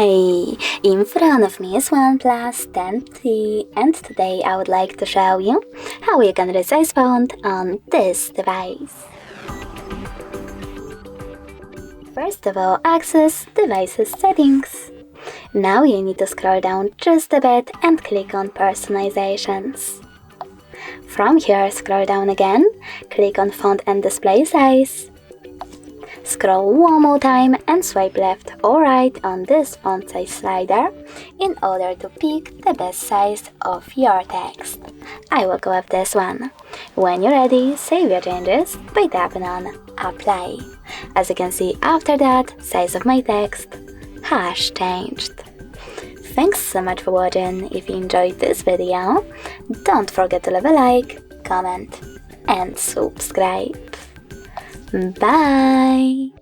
Hey, in front of me is OnePlus 10T, and today I would like to show you how you can resize font on this device. First of all, access Devices Settings. Now you need to scroll down just a bit and click on Personalizations. From here, scroll down again, click on Font and Display Size. Scroll one more time and swipe left or right on this font size slider in order to pick the best size of your text. I will go with this one. When you're ready, save your changes by tapping on Apply. As you can see, after that, size of my text has changed. Thanks so much for watching. If you enjoyed this video, don't forget to leave a like, comment and subscribe. Bye!